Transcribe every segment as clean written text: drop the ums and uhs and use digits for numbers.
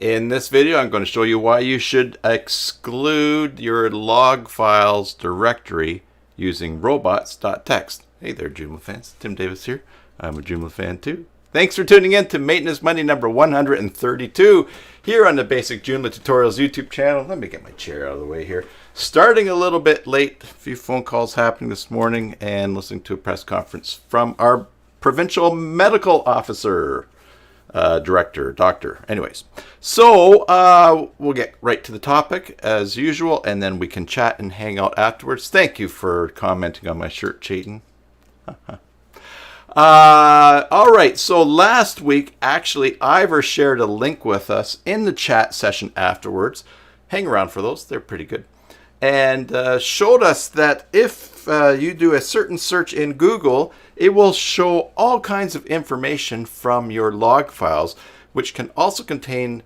In this video, I'm going to show you why you should exclude your log files directory using robots.txt. Hey there, Joomla fans. Tim Davis here. I'm a Joomla fan too. Thanks for tuning in to Maintenance Monday number 132 here on the Basic Joomla Tutorials YouTube channel. Let me get my chair out of the way here. Starting a little bit late, a few phone calls happening this morning and listening to a press conference from our provincial medical officer. Doctor. Anyways, so we'll get right to the topic as usual, and then we can chat and hang out afterwards. Thank you for commenting on my shirt, Chayton. All right, so last week, actually, Ivor shared a link with us in the chat session afterwards. Hang around for those. They're pretty good. And showed us that if you do a certain search in Google, it will show all kinds of information from your log files, which can also contain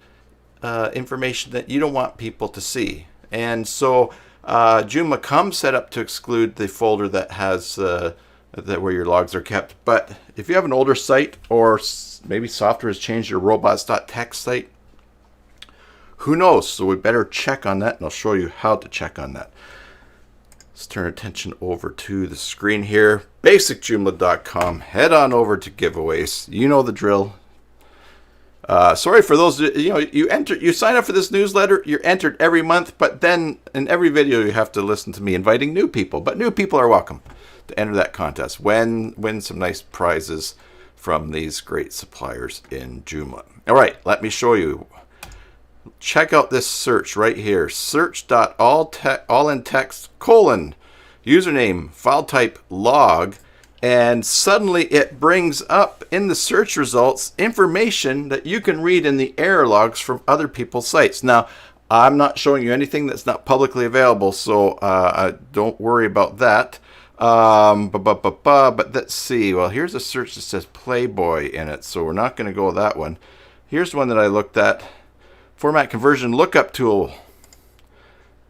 information that you don't want people to see. And so Joomla comes set up to exclude the folder that has where your logs are kept. But if you have an older site, or maybe software has changed your robots.txt site, who knows? So we better check on that, and I'll show you how to check on that. Let's turn attention over to the screen here. BasicJoomla.com. Head on over to giveaways. You know the drill. Sorry for those, you sign up for this newsletter, you're entered every month, but then in every video you have to listen to me inviting new people. But new people are welcome to enter that contest. Win some nice prizes from these great suppliers in Joomla. All right, let me show you. Check out this search right here. Search.allintext : username, file type, log, and suddenly it brings up in the search results information that you can read in the error logs from other people's sites. Now, I'm not showing you anything that's not publicly available, so don't worry about that. But let's see. Well, here's a search that says Playboy in it, so we're not going to go with that one. Here's one that I looked at. Format conversion lookup tool.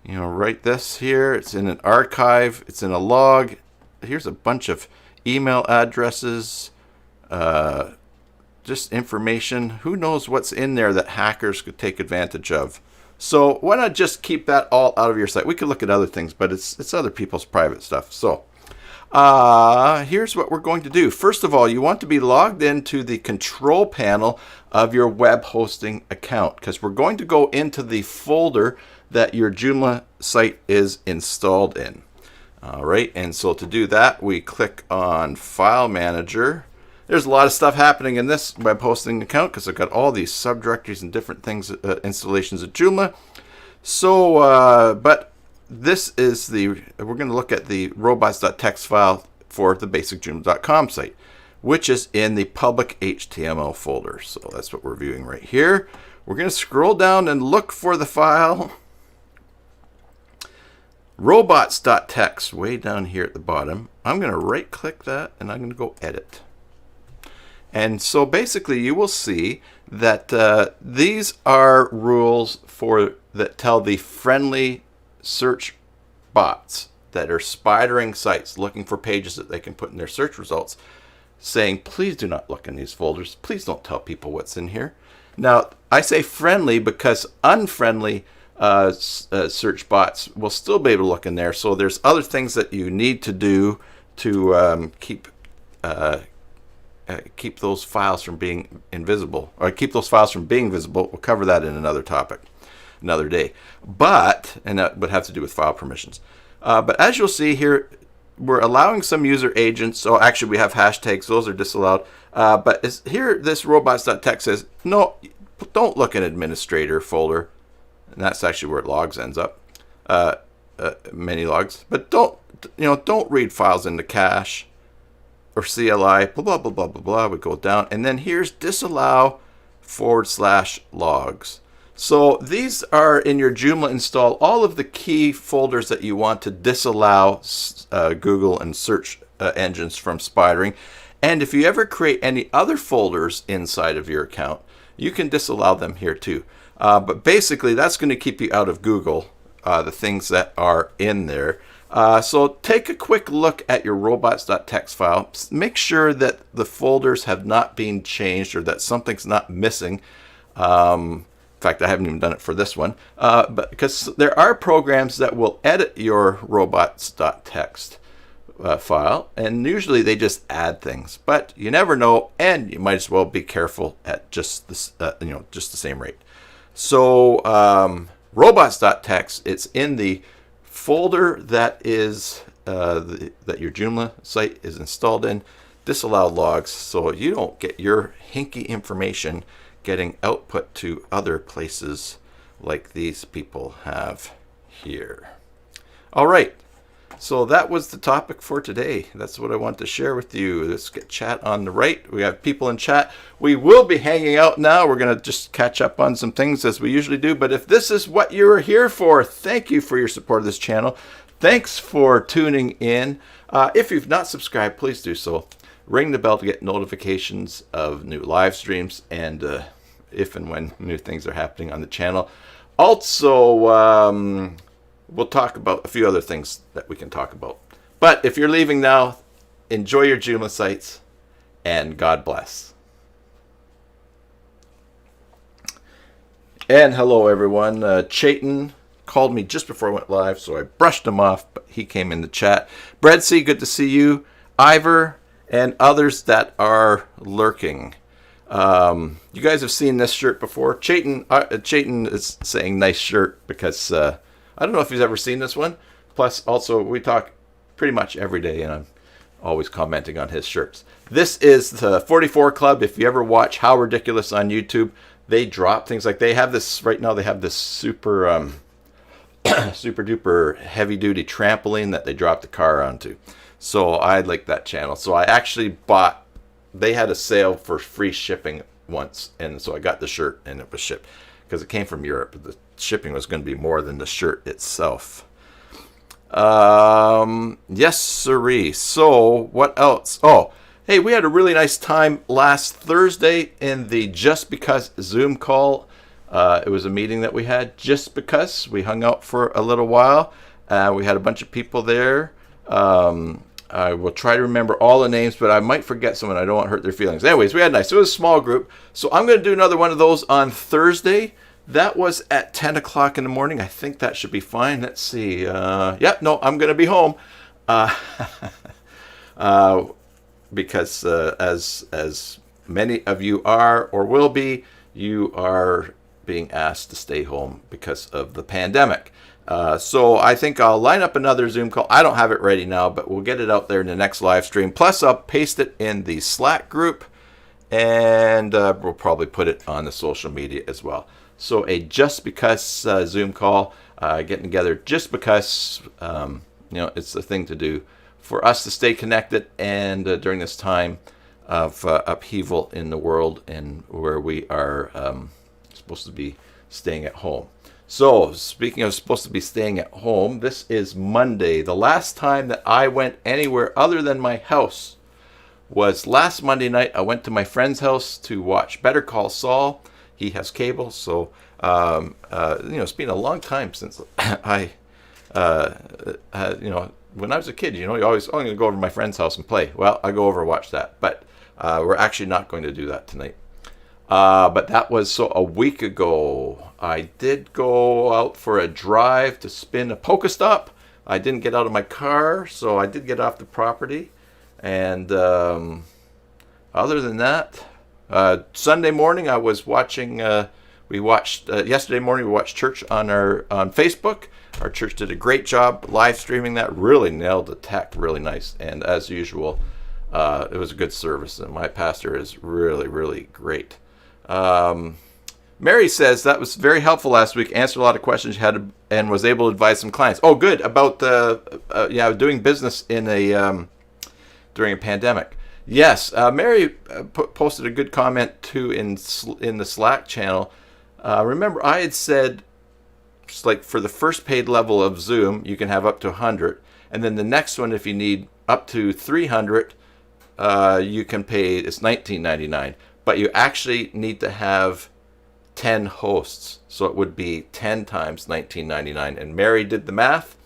Write this here. It's in an archive. It's in a log. Here's a bunch of email addresses. Just information. Who knows what's in there that hackers could take advantage of? So why not just keep that all out of your site? We could look at other things, but it's other people's private stuff. So here's what we're going to do. First of all, you want to be logged into the control panel of your web hosting account, because we're going to go into the folder that your Joomla site is installed in. All right, and so to do that, we click on File Manager. There's a lot of stuff happening in this web hosting account because I've got all these subdirectories and different things, installations of Joomla. So, but this is we're going to look at the robots.txt file for the basicjoomla.com site, which is in the public HTML folder. So that's what we're viewing right here. We're going to scroll down and look for the file robots.txt way down here at the bottom. I'm going to right click that and I'm going to go edit. And so basically you will see that these are rules that tell the friendly search bots that are spidering sites looking for pages that they can put in their search results, saying, please do not look in these folders. Please don't tell people what's in here. Now, I say friendly because unfriendly search bots will still be able to look in there. So there's other things that you need to do to keep those files from being invisible, or keep those files from being visible. We'll cover that in another topic, another day. And that would have to do with file permissions. But as you'll see here, we're allowing some user agents. So actually we have hashtags, those are disallowed. But here, this robots.txt says, no, don't look in administrator folder. And that's actually where it logs ends up, many logs. But don't read files into cache or CLI, blah, blah, blah, blah, blah, blah. We go down. And then here's disallow /logs. So these are in your Joomla install, all of the key folders that you want to disallow Google and search engines from spidering. And if you ever create any other folders inside of your account, you can disallow them here too. But basically, that's going to keep you out of Google, the things that are in there. So take a quick look at your robots.txt file. Make sure that the folders have not been changed or that something's not missing. fact, I haven't even done it for this one, but because there are programs that will edit your robots.txt file, and usually they just add things, but you never know, and you might as well be careful at just this, just the same rate. So robots.txt, it's in the folder that is that your Joomla site is installed in, disallowed logs, so you don't get your hinky information getting output to other places like these people have here. All right, so that was the topic for today. That's what I want to share with you. Let's get chat on the right. We have people in chat. We will be hanging out now. We're going to just catch up on some things as we usually do. But if this is what you're here for, thank you for your support of this channel. Thanks for tuning in. If you've not subscribed, please do so. Ring the bell to get notifications of new live streams and if and when new things are happening on the channel. Also, we'll talk about a few other things that we can talk about. But if you're leaving now, enjoy your Joomla sites, and God bless. And hello, everyone. Chayton called me just before I went live, so I brushed him off, but he came in the chat. Breadsea, good to see you. Ivor, and others that are lurking. You guys have seen this shirt before. Chayton is saying nice shirt because I don't know if he's ever seen this one. Plus, also, we talk pretty much every day, and I'm always commenting on his shirts. This is the 44 Club. If you ever watch How Ridiculous on YouTube, they drop things like they have this right now. They have this super super duper heavy duty trampoline that they drop the car onto. So I like that channel. So I actually bought. They had a sale for free shipping once, and so I got the shirt, and it was shipped because it came from Europe. The shipping was going to be more than the shirt itself. Yes, sirree. So what else? Oh, hey, we had a really nice time last Thursday in the Just Because Zoom call. It was a meeting that we had just because. We hung out for a little while. We had a bunch of people there. I will try to remember all the names, but I might forget someone. I don't want to hurt their feelings. Anyways, we had nice. It was a small group. So I'm going to do another one of those on Thursday. That was at 10 o'clock in the morning. I think that should be fine. Let's see. Yeah, no, I'm going to be home. Because as many of you are or will be, you are being asked to stay home because of the pandemic. So I think I'll line up another Zoom call. I don't have it ready now, but we'll get it out there in the next live stream. Plus, I'll paste it in the Slack group, and we'll probably put it on the social media as well. So a Just Because Zoom call, getting together just because, it's the thing to do for us to stay connected and during this time of upheaval in the world and where we are supposed to be staying at home. So, speaking of supposed to be staying at home, this is Monday. The last time that I went anywhere other than my house was last Monday night. I went to my friend's house to watch Better Call Saul. He has cable, so, it's been a long time since I, when I was a kid, you always, I'm going to go over to my friend's house and play. Well, I go over and watch that, but we're actually not going to do that tonight. But that was a week ago. I did go out for a drive to spin a Pokestop. I didn't get out of my car, so I did get off the property. And other than that, Sunday morning I was watching. Yesterday morning we watched church on Facebook. Our church did a great job live streaming that. Really nailed the tech, really nice. And as usual, it was a good service. And my pastor is really, really great. Mary says that was very helpful last week. Answered a lot of questions you had and was able to advise some clients. Oh, good, about doing business in during a pandemic. Yes, Mary posted a good comment too in the Slack channel. Remember, I had said, like, for the first paid level of Zoom, you can have up to 100, and then the next one, if you need up to 300, you can pay. It's $19.99. But you actually need to have 10 hosts. So it would be 10 times $19.99. And Mary did the math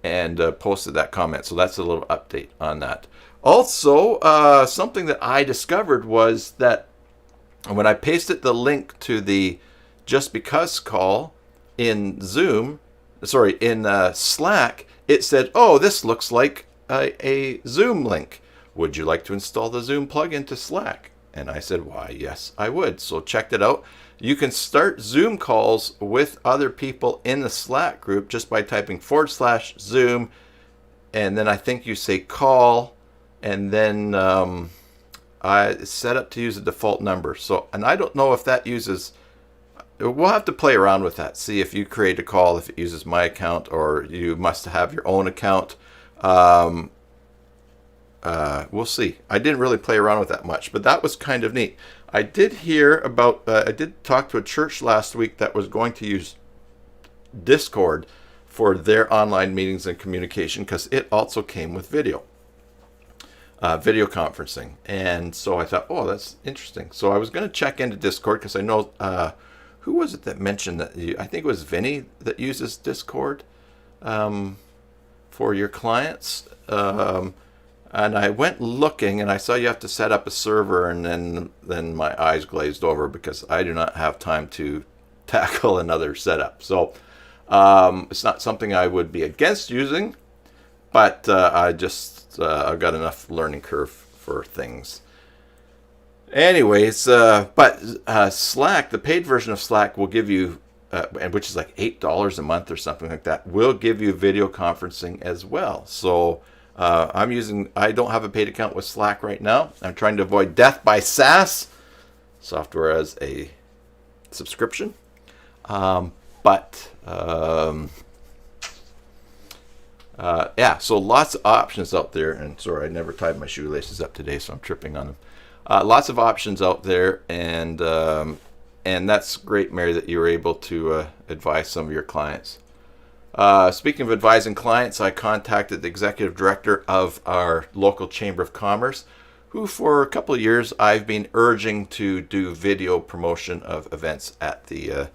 and posted that comment. So that's a little update on that. Also, something that I discovered was that when I pasted the link to the just because call in Slack, it said, oh, this looks like a Zoom link. Would you like to install the Zoom plugin to Slack? And I said, why, yes, I would. So checked it out. You can start Zoom calls with other people in the Slack group just by typing /Zoom. And then I think you say call, and then I set up to use a default number. So, and I don't know if that uses, we'll have to play around with that. See if you create a call, if it uses my account, or you must have your own account. We'll see. I didn't really play around with that much, but that was kind of neat. I did hear about, I did talk to a church last week that was going to use Discord for their online meetings and communication, because it also came with video conferencing. And so I thought, oh, that's interesting. So I was going to check into Discord, because I know, who was it that mentioned that? I think it was Vinny that uses Discord for your clients. And I went looking, and I saw you have to set up a server, and then my eyes glazed over, because I do not have time to tackle another setup. So it's not something I would be against using, but I've got enough learning curve for things. Anyways, Slack, the paid version of Slack, will give you, which is like $8 a month or something like that, will give you video conferencing as well. So I don't have a paid account with Slack right now. I'm trying to avoid death by SaaS, software as a subscription. So lots of options out there. And sorry, I never tied my shoelaces up today, so I'm tripping on them. Lots of options out there, and that's great, Mary, that you were able to advise some of your clients. Speaking of advising clients, I contacted the executive director of our local Chamber of Commerce, who for a couple of years I've been urging to do video promotion of events at the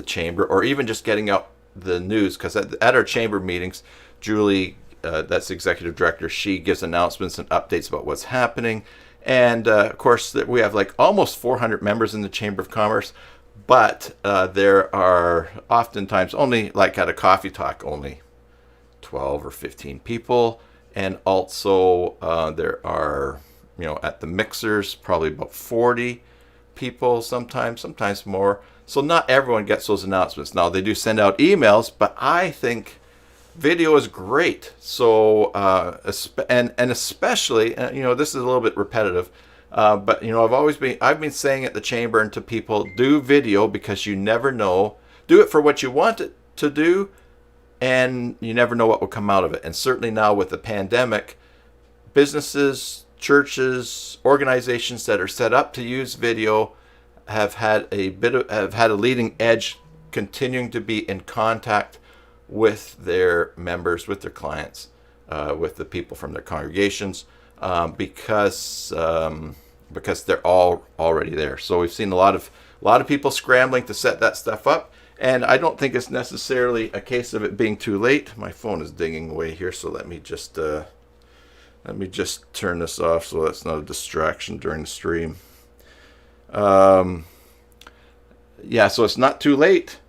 chamber, or even just getting out the news, because at our chamber meetings, Julie, that's the executive director, she gives announcements and updates about what's happening. And of course, we have like almost 400 members in the Chamber of Commerce, but there are oftentimes only, like at a coffee talk, only 12 or 15 people. And also there are, at the mixers, probably about 40 people sometimes more. So not everyone gets those announcements. Now, they do send out emails, but I think video is great. So, and especially, this is a little bit repetitive, but I've been saying at the chamber and to people, do video, because you never know. Do it for what you want it to do, and you never know what will come out of it. And certainly now with the pandemic, businesses, churches, organizations that are set up to use video have had a leading edge, continuing to be in contact with their members, with their clients, with the people from their congregations, because they're all already there. So we've seen a lot of people scrambling to set that stuff up, and I don't think it's necessarily a case of it being too late. My phone is dinging away here, so let me just turn this off so that's not a distraction during the stream. So it's not too late.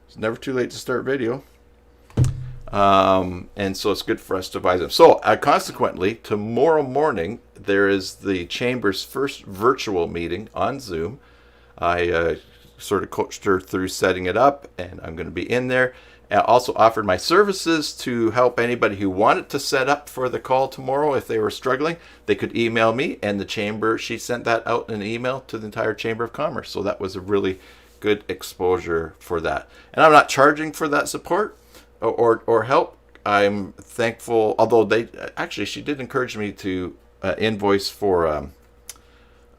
It's never too late to start video. And so it's good for us to advise them. So consequently, tomorrow morning, there is the Chamber's first virtual meeting on Zoom. I sort of coached her through setting it up, and I'm going to be in there. I also offered my services to help anybody who wanted to set up for the call tomorrow. If they were struggling, they could email me, and the Chamber, she sent that out in an email to the entire Chamber of Commerce. So that was a really good exposure for that. And I'm not charging for that support or help. I'm thankful, although she did encourage me to invoice for a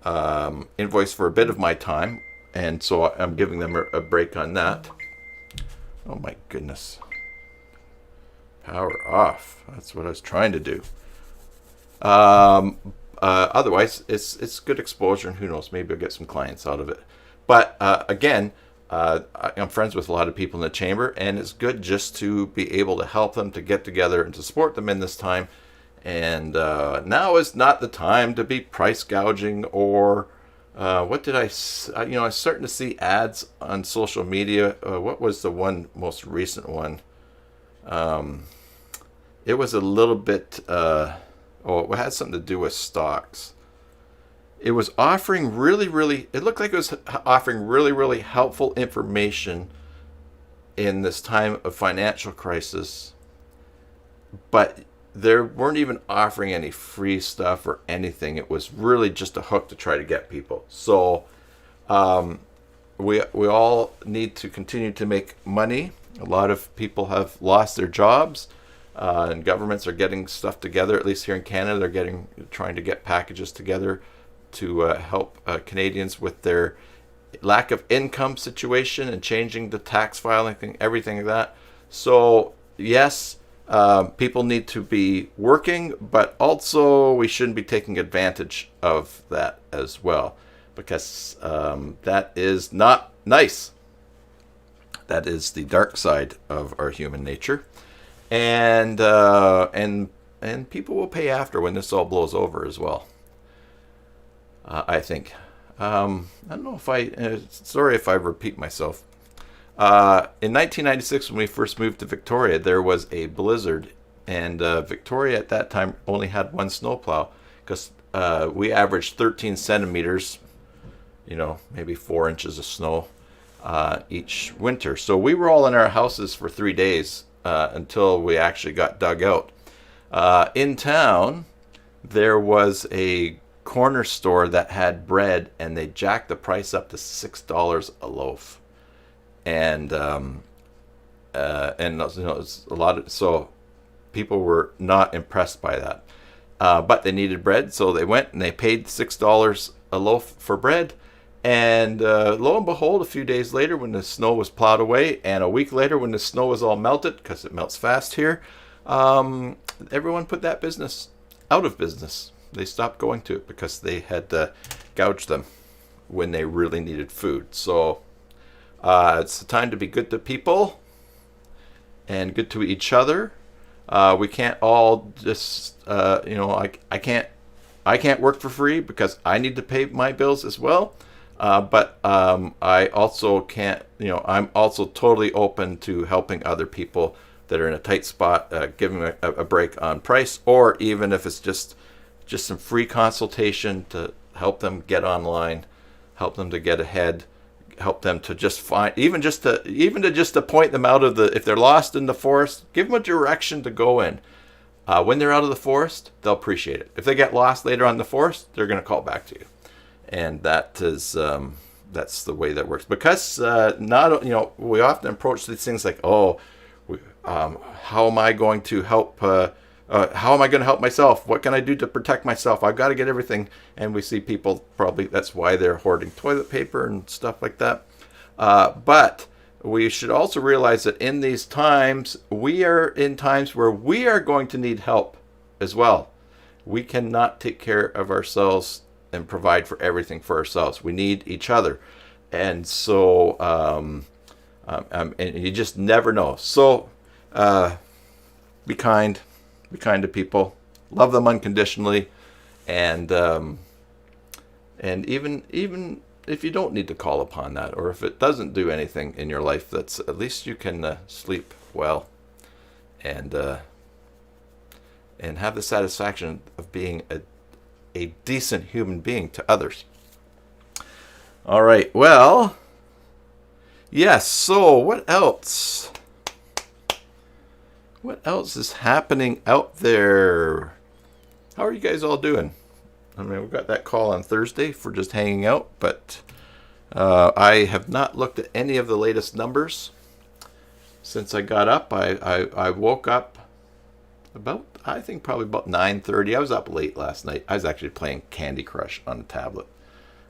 bit of my time, and so I'm giving them a break on that. Oh my goodness. Power off. That's what I was trying to do. Otherwise, it's good exposure, and who knows, maybe I'll get some clients out of it. But again, I'm friends with a lot of people in the chamber, and it's good just to be able to help them, to get together and to support them in this time. And now is not the time to be price gouging or what did I'm starting to see ads on social media. What was the one most recent one? It was a little bit, it had something to do with stocks. It was offering it looked like it was offering really helpful information in this time of financial crisis, but they weren't even offering any free stuff or anything. It was really just a hook to try to get people. So we all need to continue to make money. A lot of people have lost their jobs, and governments are getting stuff together. At least here in Canada, they're trying to get packages together to help Canadians with their lack of income situation and changing the tax filing thing, everything like that. So yes, people need to be working, but also we shouldn't be taking advantage of that as well, because that is not nice. That is the dark side of our human nature, and people will pay after when this all blows over as well. I think. I don't know if sorry if I repeat myself. In 1996, when we first moved to Victoria, there was a blizzard, and Victoria at that time only had one snowplow, because we averaged 13 centimeters, maybe 4 inches of snow each winter. So we were all in our houses for 3 days until we actually got dug out. In town, there was a corner store that had bread, and they jacked the price up to $6 a loaf, and it was a lot of, so people were not impressed by that, but they needed bread, so they went and they paid $6 a loaf for bread. And lo and behold, a few days later, when the snow was plowed away, and a week later when the snow was all melted, because it melts fast here, everyone put that business out of business. They stopped going to it because they had gouged them when they really needed food. So it's the time to be good to people and good to each other. We can't all just, I can't work for free because I need to pay my bills as well. But I also can't, I'm also totally open to helping other people that are in a tight spot, giving them a break on price, or even if it's just some free consultation to help them get online, help them to get ahead, help them to just find, even to point them out of if they're lost in the forest, give them a direction to go in. When they're out of the forest, they'll appreciate it. If they get lost later on in the forest, they're going to call back to you. And that is, that's the way that works. Because we often approach these things like, how am I going to help? How am I going to help myself? What can I do to protect myself? I've got to get everything. And we see people, probably that's why they're hoarding toilet paper and stuff like that. But we should also realize that in these times, we are in times where we are going to need help as well. We cannot take care of ourselves and provide for everything for ourselves. We need each other. And so, and you just never know. So, be kind. Be kind to people, love them unconditionally, and even if you don't need to call upon that, or if it doesn't do anything in your life, that's at least you can sleep well, and have the satisfaction of being a decent human being to others. All right, well, yes. So what else? What else is happening out there? How are you guys all doing? I mean, we got that call on Thursday for just hanging out, but I have not looked at any of the latest numbers since I got up. I woke up probably about 9:30. I was up late last night. I was actually playing Candy Crush on the tablet.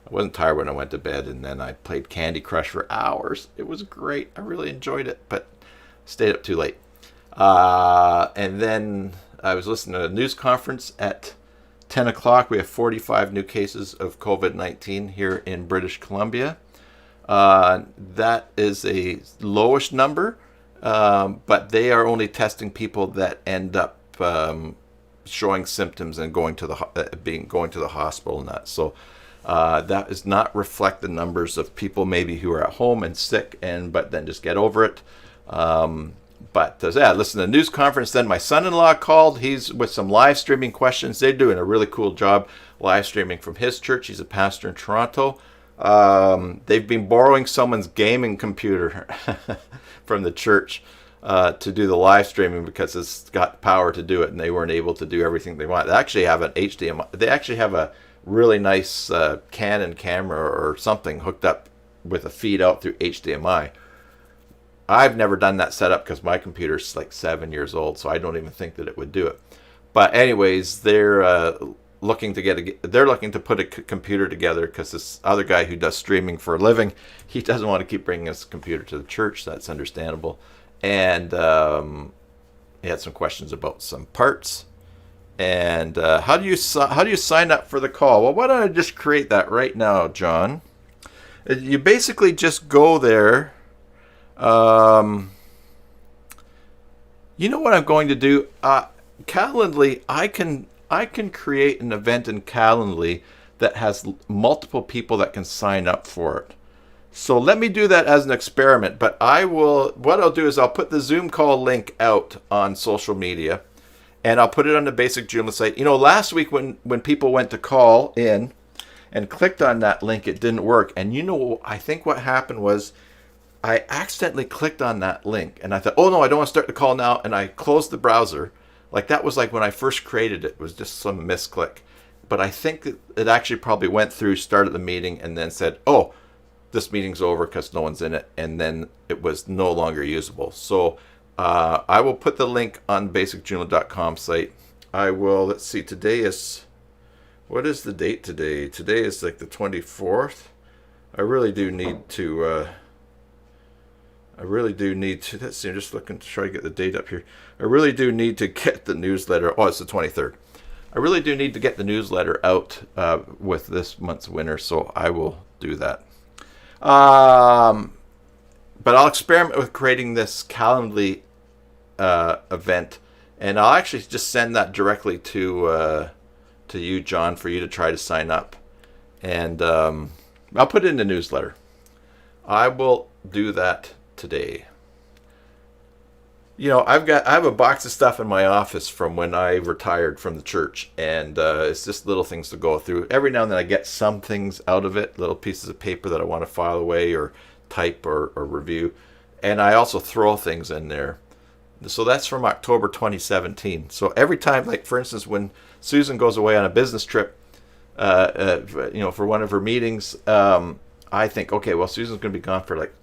I wasn't tired when I went to bed, and then I played Candy Crush for hours. It was great. I really enjoyed it, but stayed up too late. And then I was listening to a news conference at 10 o'clock. We have 45 new cases of COVID-19 here in British Columbia. That is a lowish number, but they are only testing people that end up showing symptoms and going to the hospital and that. So That does not reflect the numbers of people maybe who are at home and sick, but then just get over it. Yeah, listen to the news conference. Then my son-in-law called. He's with some live streaming questions. They're doing a really cool job live streaming from his church. He's a pastor in Toronto. They've been borrowing someone's gaming computer from the church to do the live streaming because it's got power to do it, and they weren't able to do everything they want. They actually have an HDMI. They actually have a really nice Canon camera or something hooked up with a feed out through HDMI. I've never done that setup because my computer's like 7 years old, so I don't even think that it would do it. But anyways, they're looking to put a computer together because this other guy who does streaming for a living, he doesn't want to keep bringing his computer to the church. That's understandable. And he had some questions about some parts. And how do you sign up for the call? Well, why don't I just create that right now, John? You basically just go there. You know what I'm going to do? Calendly, I can create an event in Calendly that has multiple people that can sign up for it. So let me do that as an experiment. But what I'll do is I'll put the Zoom call link out on social media, and I'll put it on the basic Joomla site. You know, last week when people went to call in and clicked on that link, it didn't work. And you know, I think what happened was I accidentally clicked on that link, and I thought, oh no, I don't want to start the call now, and I closed the browser. Like that was like when I first created it. It was just some misclick. But I think it actually probably went through, started the meeting, and then said, oh, this meeting's over because no one's in it, and then it was no longer usable. So I will put the link on basicjoomla.com site. I will, let's see, what is the date today? Today is like the 24th. I really do need to, let's see, I'm just looking to try to get the date up here. I really do need to get the newsletter. Oh, it's the 23rd. I really do need to get the newsletter out with this month's winner, so I will do that. But I'll experiment with creating this Calendly event, and I'll actually just send that directly to you, John, for you to try to sign up. And I'll put it in the newsletter. I will do that today. You know, I have a box of stuff in my office from when I retired from the church, and it's just little things to go through. Every now and then I get some things out of it, little pieces of paper that I want to file away or type or review, and I also throw things in there. So that's from October 2017. So every time, like for instance, when Susan goes away on a business trip, for one of her meetings, I think, okay, well, Susan's going to be gone for like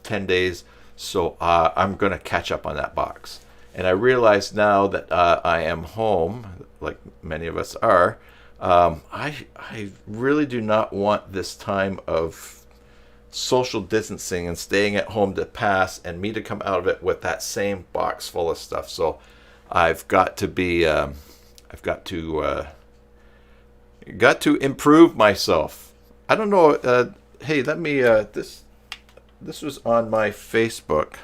10 days. So I'm going to catch up on that box. And I realize now that I am home, like many of us are, I really do not want this time of social distancing and staying at home to pass and me to come out of it with that same box full of stuff. So I've got to improve myself. I don't know. Hey, let me, this was on my Facebook.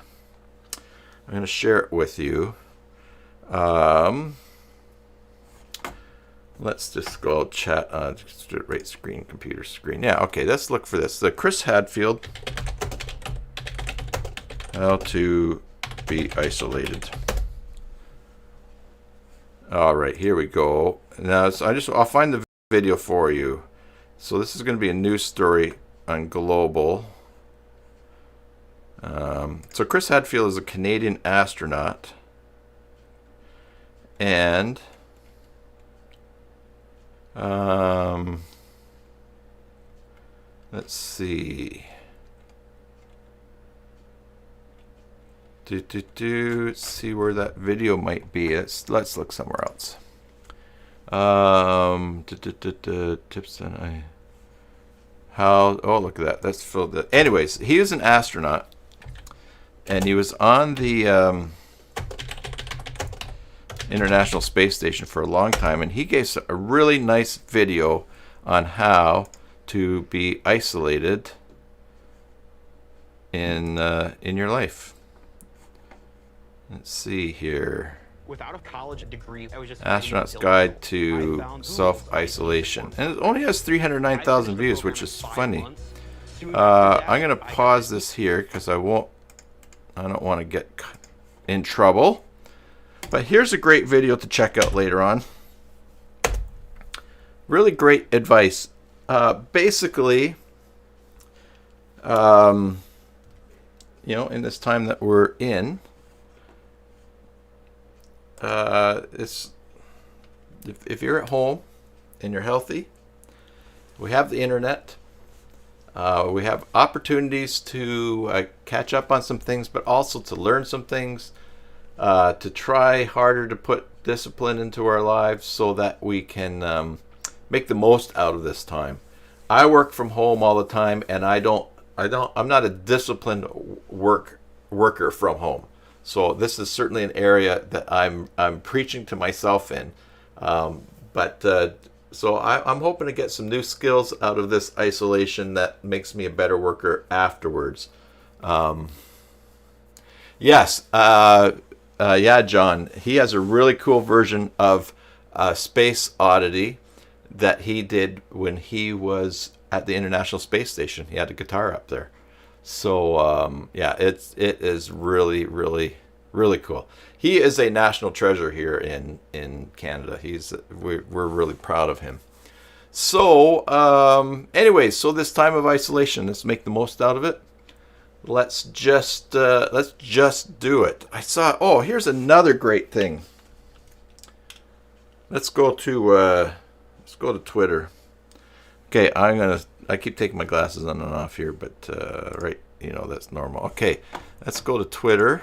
I'm going to share it with you. Let's just go chat on right screen, computer screen. Yeah, okay, let's look for this. Chris Hadfield, how to be isolated. All right, here we go. Now, I'll find the video for you. So this is going to be a news story on Global. So Chris Hadfield is a Canadian astronaut, and let's see. Let's see where that video might be. Let's look somewhere else. Tips and oh, look at that. That's filled. Anyways, he is an astronaut, and he was on the International Space Station for a long time, and he gave a really nice video on how to be isolated in your life. Let's see here. without a college degree. I was just Astronaut's Guide to Self-Isolation. And it only has 309,000 views, which is funny. I'm going to pause this here because I don't want to get in trouble. But here's a great video to check out later on. Really great advice. Basically, in this time that we're in, it's if you're at home and you're healthy, we have the internet. We have opportunities to catch up on some things, but also to learn some things, to try harder to put discipline into our lives so that we can make the most out of this time. I work from home all the time, and I'm not a disciplined worker from home. So this is certainly an area that I'm preaching to myself in. So I'm hoping to get some new skills out of this isolation that makes me a better worker afterwards. Yes, John, he has a really cool version of Space Oddity that he did when he was at the International Space Station. He had a guitar up there. So it is really, really, really cool. He is a national treasure here in Canada. We're really proud of him. So anyways, so this time of isolation, let's make the most out of it. Let's just do it. Here's another great thing. Let's go to Twitter. Okay, I keep taking my glasses on and off here, but right, that's normal. Okay, let's go to Twitter.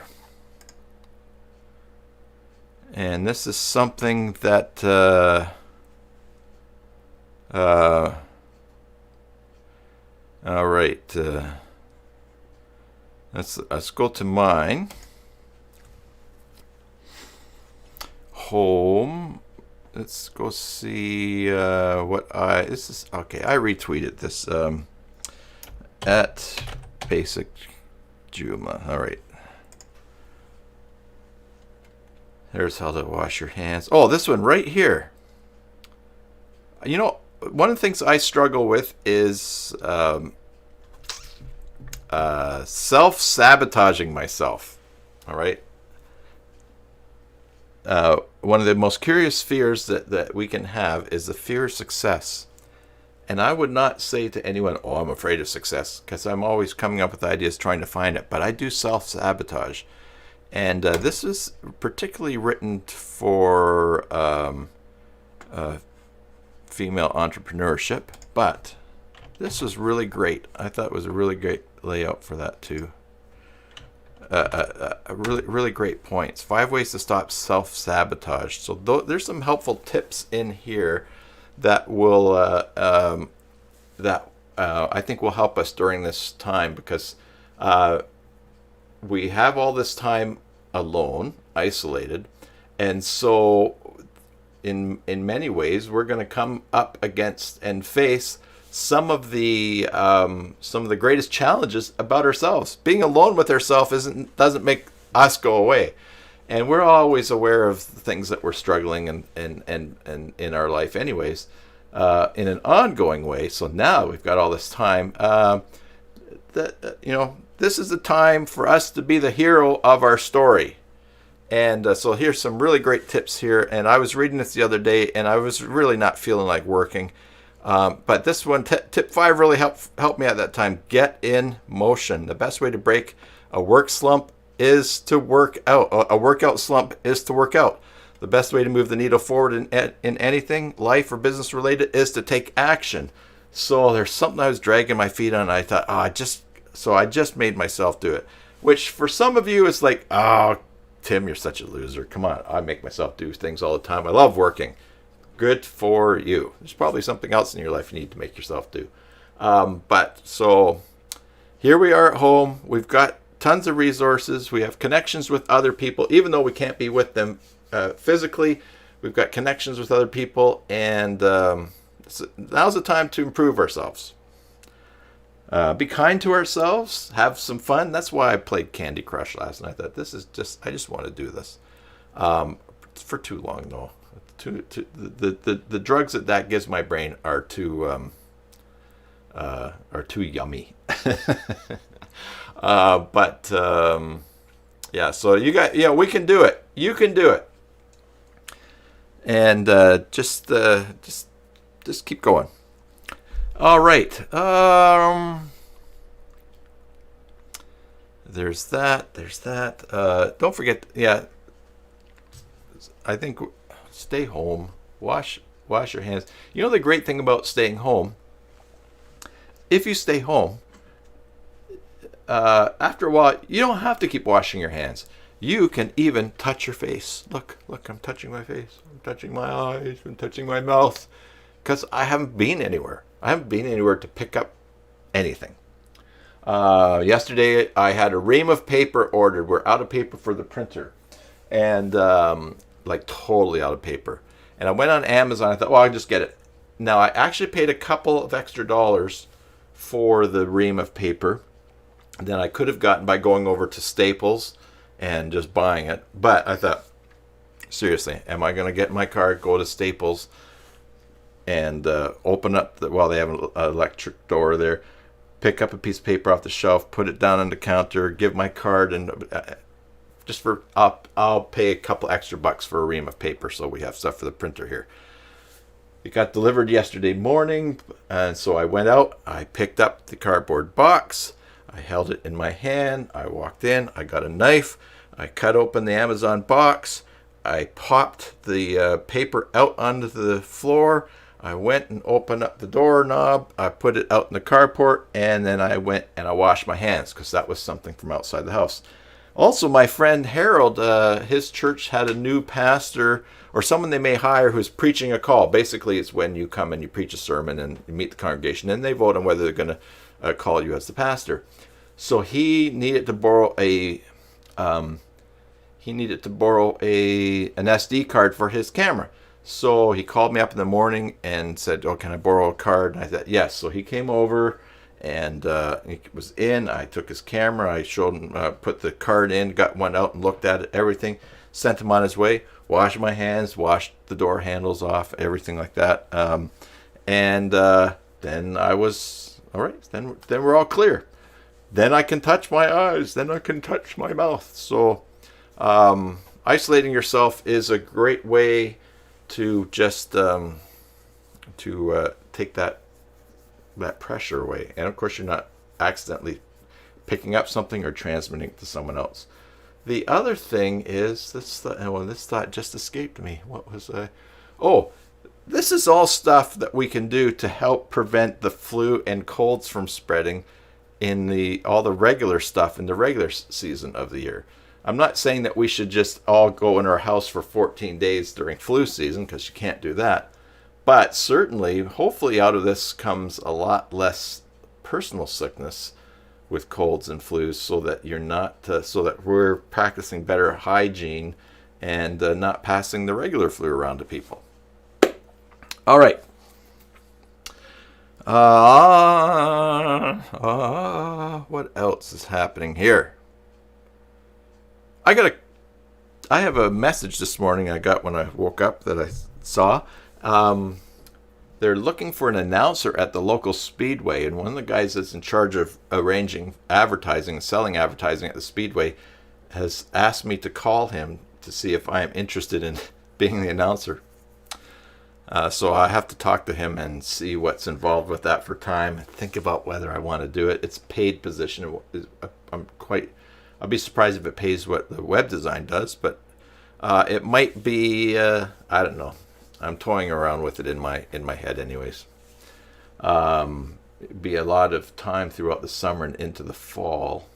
And this is something that all right, let's go to mine. Home. Let's go see this is okay. I retweeted this at basic Joomla. All right. There's how to wash your hands. Oh, this one right here. One of the things I struggle with is self-sabotaging myself. All right. One of the most curious fears that we can have is the fear of success. And I would not say to anyone, oh, I'm afraid of success, because I'm always coming up with ideas trying to find it. But I do self-sabotage. And this is particularly written for female entrepreneurship. But this was really great. I thought it was a really great layout for that too. Really, really great points. 5 ways to stop self-sabotage. So there's some helpful tips in here that will I think will help us during this time, because we have all this time alone, isolated, and so in many ways we're going to come up against and face some of the greatest challenges about ourselves. Being alone with ourselves doesn't make us go away, and we're always aware of the things that we're struggling and in our life, anyways, in an ongoing way. So now we've got all this time. This is the time for us to be the hero of our story. And so here's some really great tips here. And I was reading this the other day, and I was really not feeling like working. But this one, tip 5, really helped me at that time. Get in motion. The best way to break a work slump is to work out. A workout slump is to work out. The best way to move the needle forward in anything, life or business related, is to take action. So there's something I was dragging my feet on, and I thought, I just made myself do it. Which for some of you is like, oh, Tim, you're such a loser. Come on, I make myself do things all the time. I love working. Good for you. There's probably something else in your life you need to make yourself do. But so here we are at home. We've got tons of resources. We have connections with other people, even though we can't be with them physically. We've got connections with other people, and now's the time to improve ourselves. Be kind to ourselves. Have some fun. That's why I played Candy Crush last night. I thought I just want to do this. for too long though. The drugs that gives my brain are too yummy. Yeah. So we can do it. You can do it. And just keep going. All right. There's that. Don't forget. Yeah. I think stay home. Wash your hands. You know the great thing about staying home? If you stay home, after a while, you don't have to keep washing your hands. You can even touch your face. Look, I'm touching my face. I'm touching my eyes. I'm touching my mouth. Because I haven't been anywhere. I haven't been anywhere to pick up anything. Yesterday, I had a ream of paper ordered. We're out of paper for the printer. And, totally out of paper. And I went on Amazon. I thought, well, I'll just get it. Now, I actually paid a couple of extra dollars for the ream of paper than I could have gotten by going over to Staples and just buying it. But I thought, seriously, am I going to get in my car, go to Staples, and open up they have an electric door there, pick up a piece of paper off the shelf, put it down on the counter, give my card, and I'll pay a couple extra bucks for a ream of paper so we have stuff for the printer here. It got delivered yesterday morning, and so I went out, I picked up the cardboard box, I held it in my hand, I walked in, I got a knife, I cut open the Amazon box, I popped the paper out onto the floor, I went and opened up the doorknob, I put it out in the carport, and then I went and I washed my hands because that was something from outside the house. Also, my friend Harold, his church had a new pastor or someone they may hire who's preaching a call. Basically, it's when you come and you preach a sermon and you meet the congregation, and they vote on whether they're going to call you as the pastor. So he needed to borrow an SD card for his camera. So he called me up in the morning and said, "Oh, can I borrow a card?" And I said, "Yes." So he came over and he was in. I took his camera. I showed him, put the card in, got one out and looked at it, everything. Sent him on his way. Washed my hands, washed the door handles off, everything like that. Then I was all right. Then we're all clear. Then I can touch my eyes. Then I can touch my mouth. So isolating yourself is a great way to just take that pressure away. And of course, you're not accidentally picking up something or transmitting it to someone else. The other thing is this thought just escaped me. What was I? Oh, this is all stuff that we can do to help prevent the flu and colds from spreading in all the regular stuff in the regular season of the year. I'm not saying that we should just all go in our house for 14 days during flu season, because you can't do that. But certainly, hopefully out of this comes a lot less personal sickness with colds and flus, so that you're not, so that we're practicing better hygiene and not passing the regular flu around to people. All right. What else is happening here? I have a message this morning I got when I woke up that I saw. They're looking for an announcer at the local speedway, and one of the guys that's in charge of arranging advertising and selling advertising at the speedway has asked me to call him to see if I am interested in being the announcer. So I have to talk to him and see what's involved with that for time. Think about whether I want to do it. It's a paid position. I'll be surprised if it pays what the web design does, but it might be. I don't know. I'm toying around with it in my head, anyways. It'd be a lot of time throughout the summer and into the fall.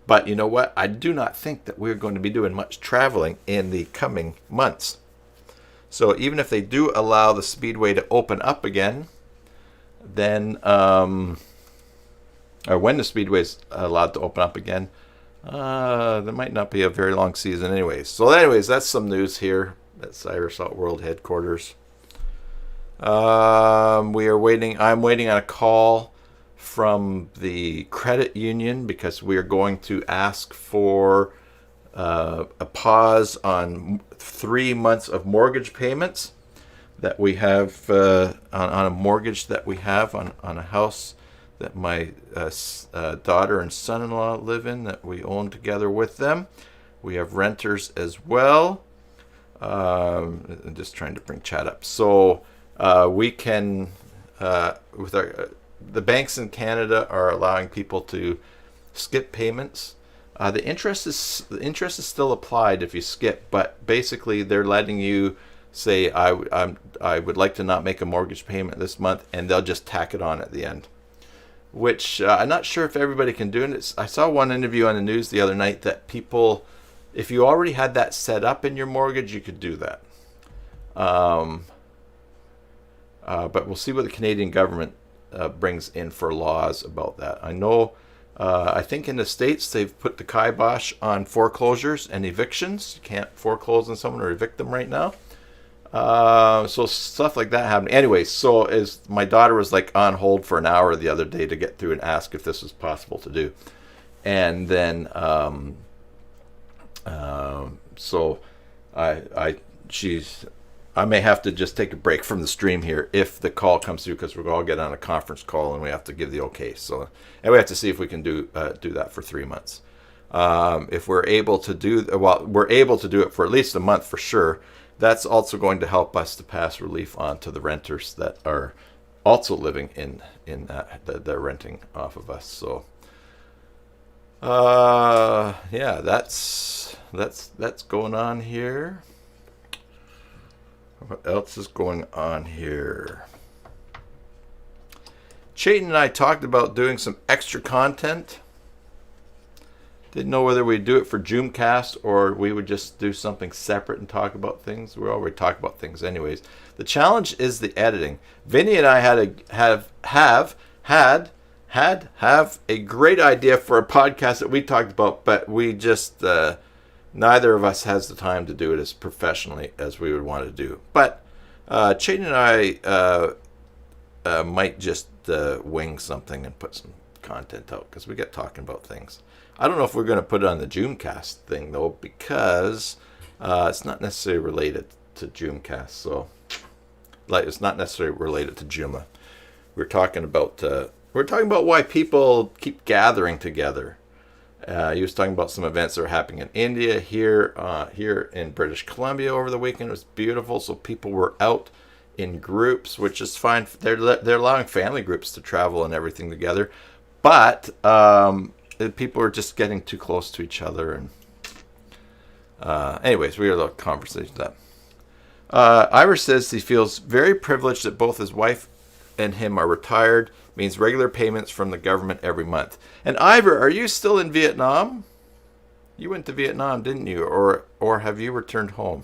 But you know what? I do not think that we're going to be doing much traveling in the coming months. So even if they do allow the speedway to open up again, then or when the speedway is allowed to open up again, there might not be a very long season anyways. So anyways, that's some news here at Cyrus Alt World headquarters. I'm waiting on a call from the credit union because we are going to ask for a pause on 3 months of mortgage payments that we have on a mortgage that we have on a house that my daughter and son-in-law live in, that we own together with them. We have renters as well. I'm just trying to bring chat up. So we can, with the banks in Canada are allowing people to skip payments. The interest is still applied if you skip, but basically they're letting you say I would like to not make a mortgage payment this month, and they'll just tack it on at the end. Which I'm not sure if everybody can do it. I saw one interview on the news the other night that people, if you already had that set up in your mortgage, you could do that. But we'll see what the Canadian government brings in for laws about that. I know, I think in the States they've put the kibosh on foreclosures and evictions. You can't foreclose on someone or evict them right now. So stuff like that happening. Anyway, so as my daughter was like on hold for an hour the other day to get through and ask if this was possible to do. And then, so I may have to just take a break from the stream here if the call comes through, because we'll all get on a conference call and we have to give the okay. So, and we have to see if we can do that for 3 months. If we're able to we're able to do it for at least a month for sure. That's also going to help us to pass relief on to the renters that are also living in they're renting off of us. So, yeah, that's going on here. What else is going on here? Chayton and I talked about doing some extra content. Didn't know whether we'd do it for Joomcast or we would just do something separate and talk about things. We already talk about things anyways. The challenge is the editing. Vinny and I have a great idea for a podcast that we talked about, but we just neither of us has the time to do it as professionally as we would want to do. But Chayton and I might just wing something and put some content out because we get talking about things. I don't know if we're going to put it on the Joomcast thing though, because it's not necessarily related to Joomcast. So, like, it's not necessarily related to Joomla. We're talking about why people keep gathering together. He was talking about some events that are happening in India, here in British Columbia over the weekend. It was beautiful. So people were out in groups, which is fine. They're allowing family groups to travel and everything together, but people are just getting too close to each other. And anyways, we had a little conversation with that. Ira says he feels very privileged that both his wife and him are retired. Means regular payments from the government every month. And Ivor, are you still in Vietnam? You went to Vietnam, didn't you? Or have you returned home?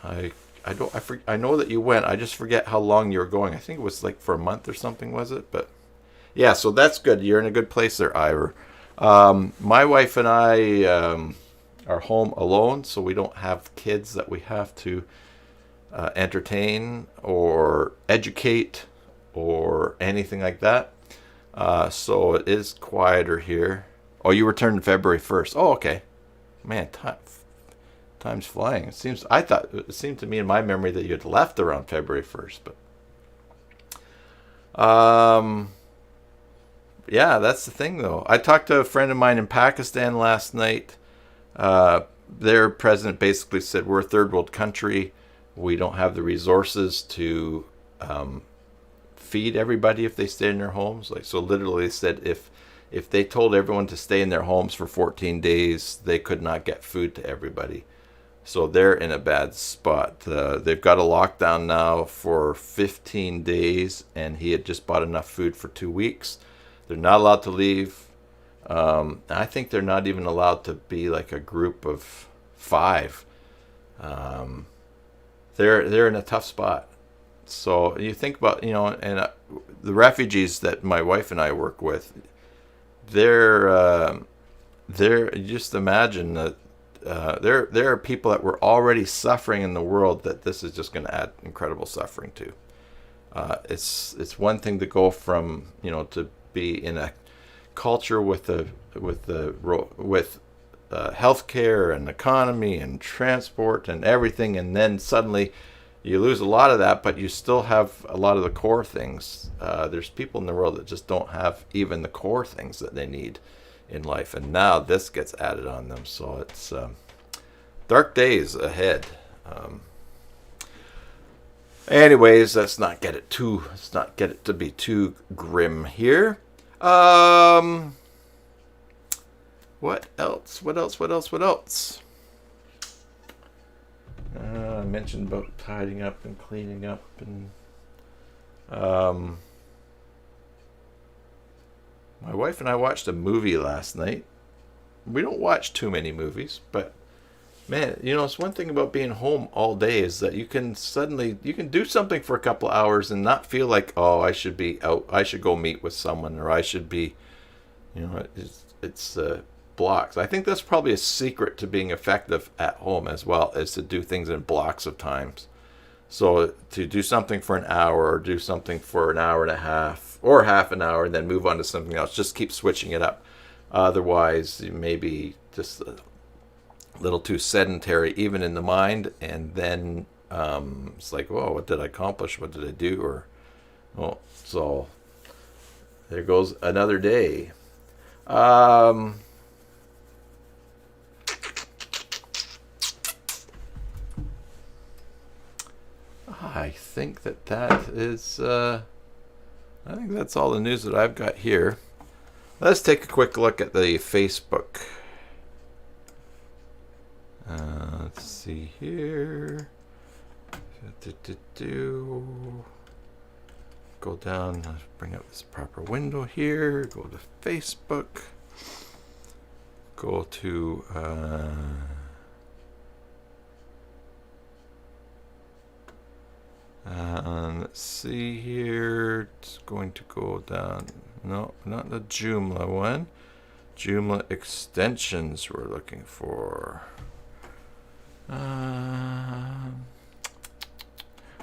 I know that you went. I just forget how long you were going. I think it was like for a month or something, was it? But yeah, so that's good. You're in a good place there, Ivor. My wife and I are home alone, so we don't have kids that we have to entertain or educate or anything like that. So it is quieter here. Oh, you returned February 1st. Oh, okay. Man, time's flying. It seemed to me in my memory that you had left around February 1st, but yeah, that's the thing though. I talked to a friend of mine in Pakistan last night. Their president basically said, we're a third world country. We don't have the resources to feed everybody if they stay in their homes. So literally they said if they told everyone to stay in their homes for 14 days, they could not get food to everybody. So they're in a bad spot. They've got a lockdown now for 15 days, and he had just bought enough food for 2 weeks. They're not allowed to leave. I think they're not even allowed to be like a group of 5. They're in a tough spot. So you think about, and the refugees that my wife and I work with, they're just imagine that there are people that were already suffering in the world that this is just going to add incredible suffering to. It's one thing to go from, to be in a culture with healthcare and economy and transport and everything, and then suddenly you lose a lot of that, but you still have a lot of the core things. There's people in the world that just don't have even the core things that they need in life, and now this gets added on them. So it's dark days ahead. Anyways, let's not get it to be too grim here. What else? I mentioned about tidying up and cleaning up, and my wife and I watched a movie last night. We don't watch too many movies, but man, it's one thing about being home all day is that you can do something for a couple of hours and not feel like, oh, I should be out, I should go meet with someone, or I should be, it's blocks. I think that's probably a secret to being effective at home as well, is to do things in blocks of times. So to do something for an hour, or do something for an hour and a half, or half an hour, and then move on to something else. Just keep switching it up. Otherwise, you may be just a little too sedentary, even in the mind, and then it's like, whoa, what did I accomplish? What did I do? So there goes another day. I think that is, I think that's all the news that I've got here. Let's take a quick look at the Facebook. Let's see here. Go down, bring up this proper window here. Go to Facebook. Go to let's see here. It's going to go down. No, not the Joomla one. Joomla extensions we're looking for.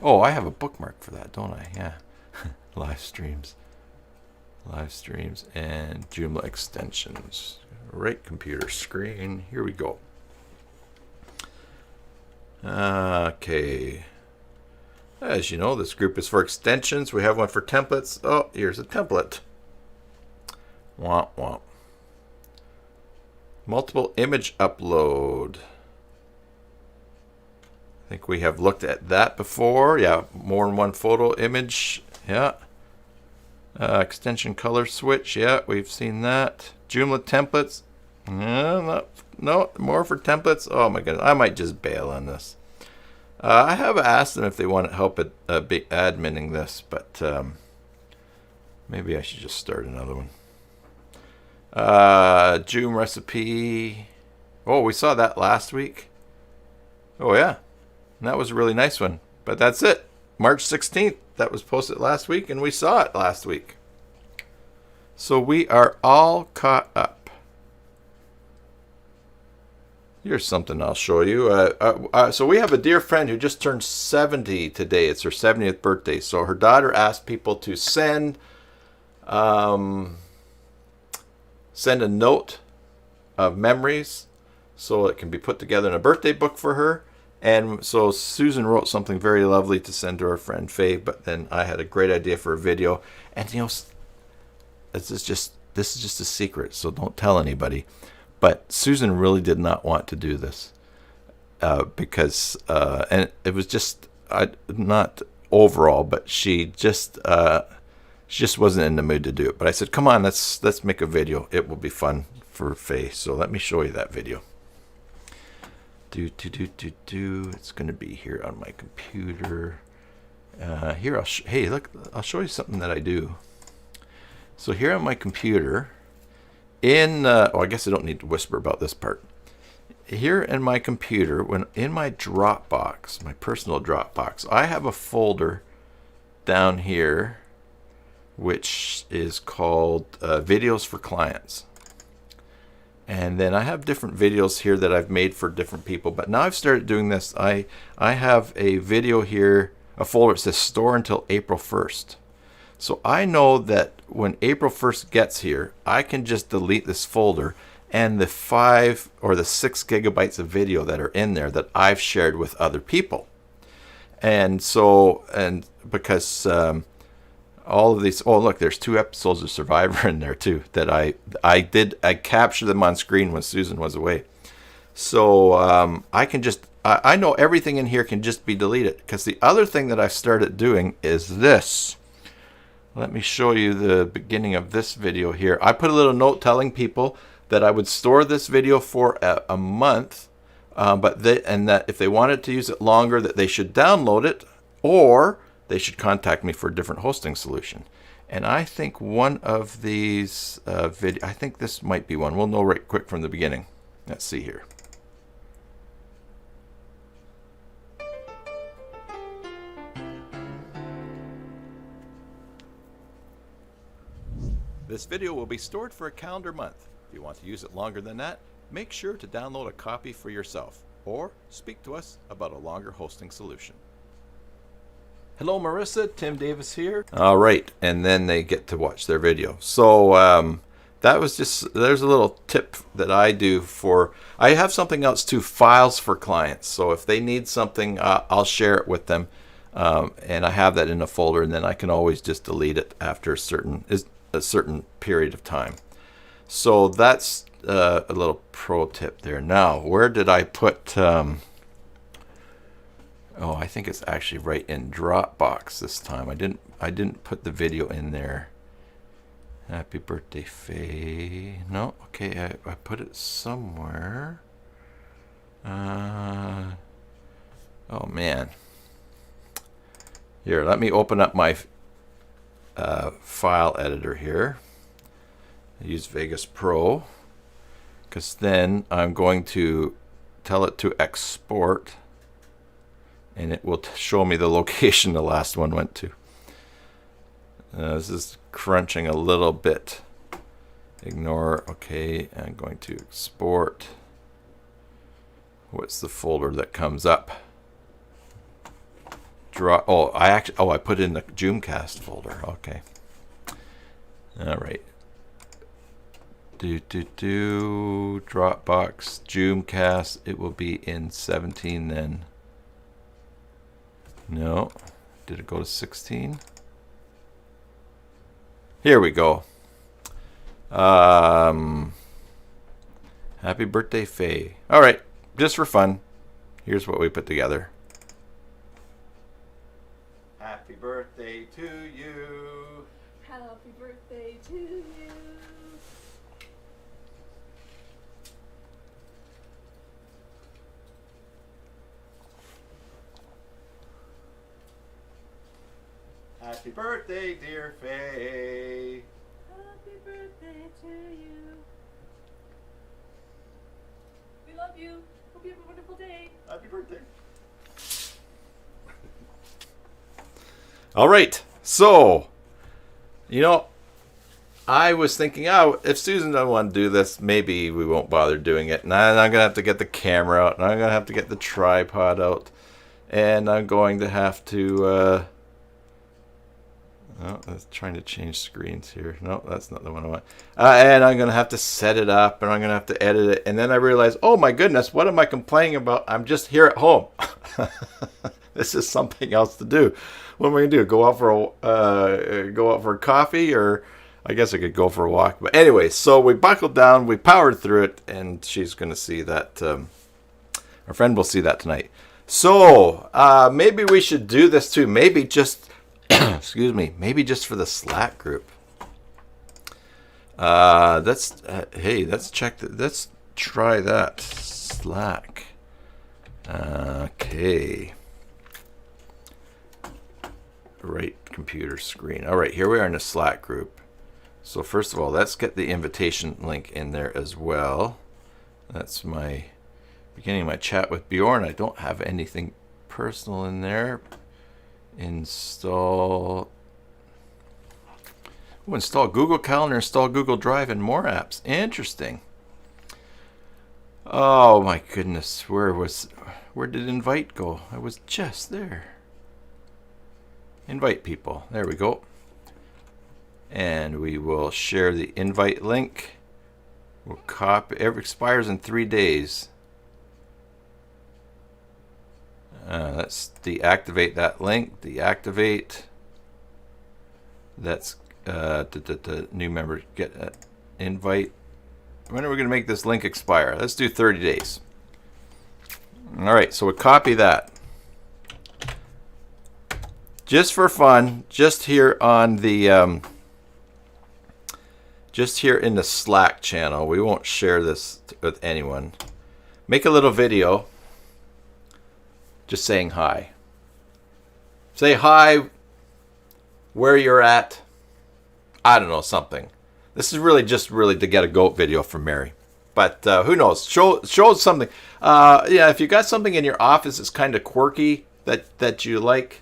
Oh, I have a bookmark for that, don't I? Yeah. Live streams and Joomla extensions. Right computer screen. Here we go. Okay. As you know, this group is for extensions. We have one for templates. Oh, here's a template. Womp womp. Multiple image upload. I think we have looked at that before. Yeah, more than one photo image. Yeah. Extension color switch. Yeah, we've seen that. Joomla templates. No, more for templates. Oh my goodness, I might just bail on this. I have asked them if they want help at adminning this, but maybe I should just start another one. Joom recipe. Oh, we saw that last week. Oh yeah, and that was a really nice one. But that's it. March 16th. That was posted last week, and we saw it last week. So we are all caught up. Here's something I'll show you. So we have a dear friend who just turned 70 today. It's her 70th birthday. So her daughter asked people to send a note of memories so it can be put together in a birthday book for her. And so Susan wrote something very lovely to send to her friend Faye, but then I had a great idea for a video. And this is just a secret, so don't tell anybody. But Susan really did not want to do this because, and it was just not overall, but she just wasn't in the mood to do it. But I said, "Come on, let's make a video. It will be fun for Faye." So let me show you that video. It's going to be here on my computer. Here, hey, look, I'll show you something that I do. So here on my computer. I guess I don't need to whisper about this part. Here in my computer, in my Dropbox, my personal Dropbox, I have a folder down here which is called Videos for Clients. And then I have different videos here that I've made for different people. But now I've started doing this. I have a video here, a folder that says Store until April 1st. So I know that when April 1st gets here, I can just delete this folder and the 5 or the 6 gigabytes of video that are in there that I've shared with other people. And so, and because all of these, oh look, there's 2 episodes of Survivor in there too that I captured them on screen when Susan was away. So I can just, I know everything in here can just be deleted, because the other thing that I've started doing is this. Let me show you the beginning of this video here. I put a little note telling people that I would store this video for a month, and that if they wanted to use it longer, that they should download it, or they should contact me for a different hosting solution. And I think one of these I think this might be one. We'll know right quick from the beginning. Let's see here. This video will be stored for a calendar month. If you want to use it longer than that, make sure to download a copy for yourself, or speak to us about a longer hosting solution. Hello Marissa, Tim Davis here. All right, and then they get to watch their video. So that was just, there's a little tip that I do for, I have something else too, files for clients. So if they need something, I'll share it with them, and I have that in a folder, and then I can always just delete it after a certain period of time. So that's a little pro tip there. Now, where did I put? Oh, I think it's actually right in Dropbox this time. I didn't put the video in there. Happy birthday, Faye. No, okay, I put it somewhere. Oh man. Here, let me open up my file editor here. I use Vegas Pro, because then I'm going to tell it to export, and it will show me the location the last one went to. This is crunching a little bit. Ignore. Okay, I'm going to export. What's the folder that comes up? I put in the Joomcast folder. Okay. All right. Dropbox Joomcast. It will be in 17 then. No. Did it go to 16? Here we go. Happy birthday, Faye. All right. Just for fun, here's what we put together. Happy birthday to you. Happy birthday to you. Happy birthday, dear Faye. Happy birthday to you. We love you. Hope you have a wonderful day. Happy birthday. All right. So, I was thinking, if Susan doesn't want to do this, maybe we won't bother doing it. And I'm going to have to get the camera out, and I'm going to have to get the tripod out, and I'm going to have to... Oh, that's trying to change screens here. No, that's not the one I want. And I'm going to have to set it up, and I'm going to have to edit it. And then I realized, oh my goodness, what am I complaining about? I'm just here at home. This is something else to do. What am I going to do? Go out for a coffee, or I guess I could go for a walk. But anyway, so we buckled down, we powered through it, and she's going to see that. Our friend will see that tonight. So maybe we should do this too. Maybe just... excuse me, maybe just for the Slack group. Let's check let's try that. Slack. Okay. Right computer screen. All right, here we are in the Slack group. So first of all, let's get the invitation link in there as well. That's my beginning of my chat with Bjorn. I don't have anything personal in there. Install Google Calendar, install Google Drive, and more apps. Interesting. Oh my goodness, where did invite go? I was just there. Invite people. There we go. And we will share the invite link. We'll copy. It expires in 3 days. Let's deactivate that link. Deactivate. That's the new member get an invite. When are we going to make this link expire? Let's do 30 days. All right, so we'll copy that. Just for fun, just here on the just here in the Slack channel. We won't share this with anyone. Make a little video just saying hi. Say hi where you're at. I don't know, something. This is really just to get a goat video from Mary. But who knows? Show something. Yeah, if you got something in your office that's kind of quirky that you like,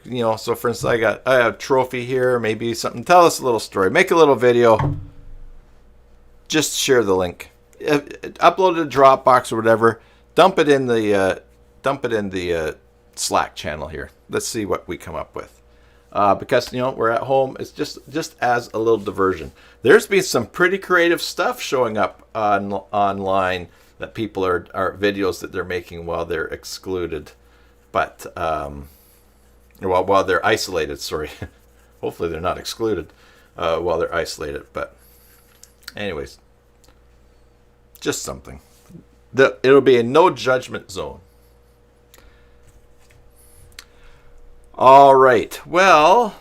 you know, so for instance, I have a trophy here, maybe something. Tell us a little story. Make a little video. Just share the link. Upload it to Dropbox or whatever. Dump it in the Slack channel here. Let's see what we come up with. Because, you know, we're at home. It's just as a little diversion. There's been some pretty creative stuff showing up online that people are videos that they're making while they're excluded, but while they're isolated. Sorry, hopefully they're not excluded while they're isolated. But anyways, just something. It'll be a no judgment zone. All right. Well,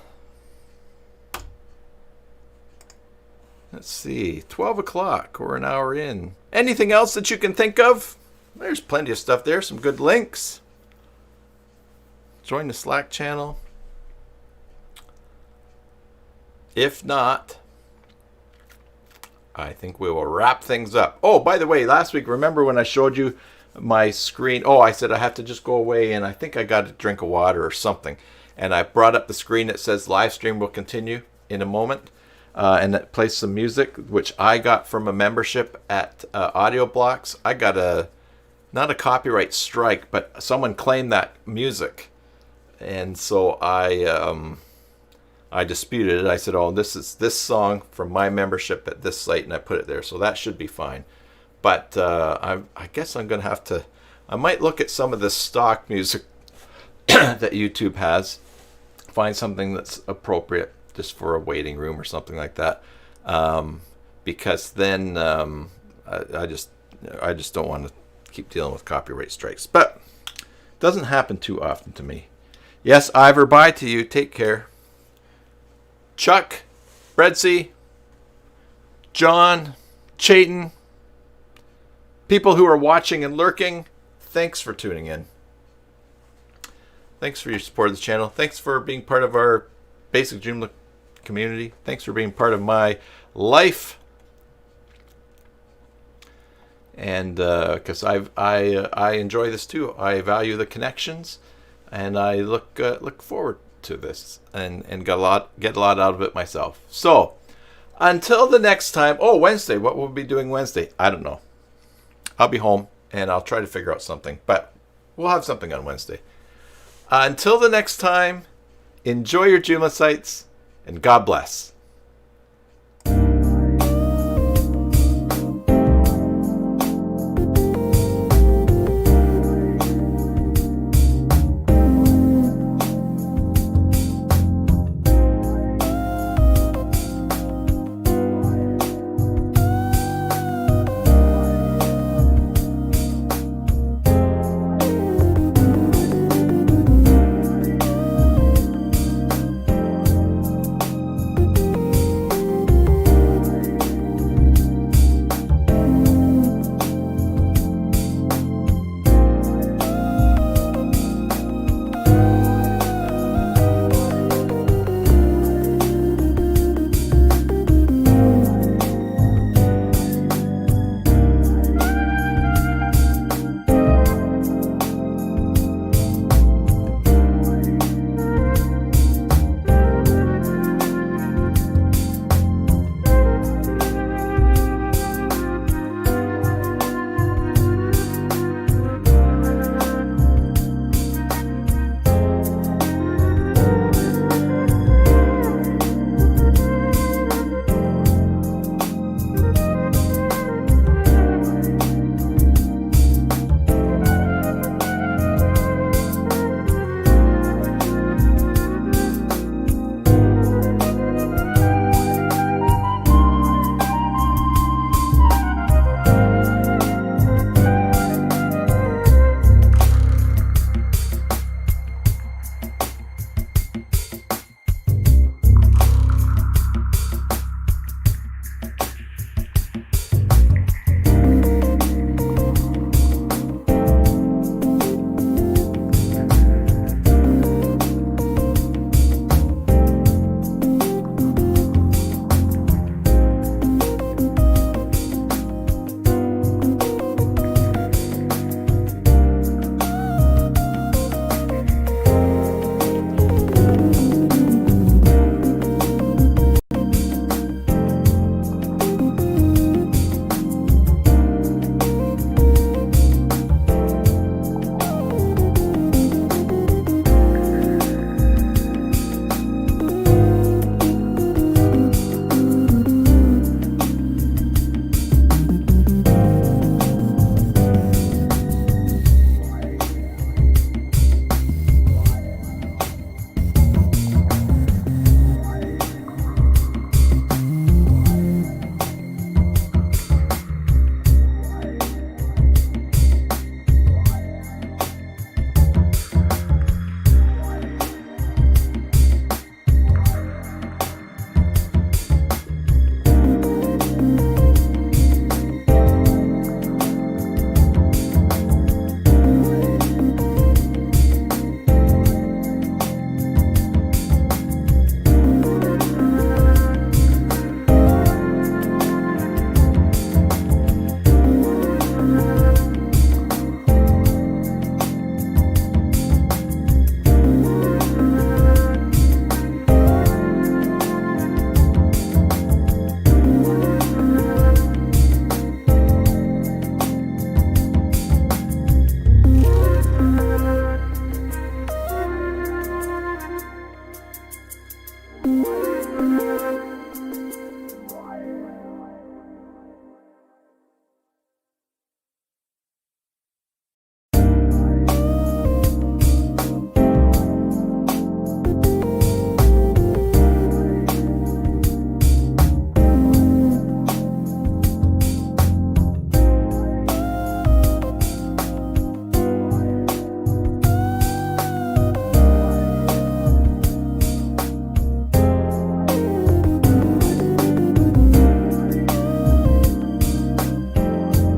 let's see. 12 o'clock. We're an hour in. Anything else that you can think of? There's plenty of stuff there. Some good links. Join the Slack channel. If not, I think we will wrap things up. Oh, by the way, last week, remember when I showed you my screen? Oh, I said I have to just go away and I think I got a drink of water or something. And I brought up the screen that says live stream will continue in a moment. And it plays some music, which I got from a membership at Audio Blocks. I got not a copyright strike, but someone claimed that music. And so I disputed it. I said, oh, this is this song from my membership at this site, and I put it there. So that should be fine. But I guess I'm going to have to, I might look at some of the stock music that YouTube has, find something that's appropriate just for a waiting room or something like that. Because then I just don't want to keep dealing with copyright strikes. But it doesn't happen too often to me. Yes, Ivor, bye to you. Take care. Chuck, Breadsy, John, Chayton, people who are watching and lurking, thanks for tuning in. Thanks for your support of the channel. Thanks for being part of our basic Joomla community. Thanks for being part of my life. And because I enjoy this too. I value the connections, and I look forward to this and get a lot out of it myself. So until the next time. Oh, Wednesday. What we'll be doing Wednesday? I don't know. I'll be home and I'll try to figure out something. But we'll have something on Wednesday. Until the next time, enjoy your Joomla sites and God bless.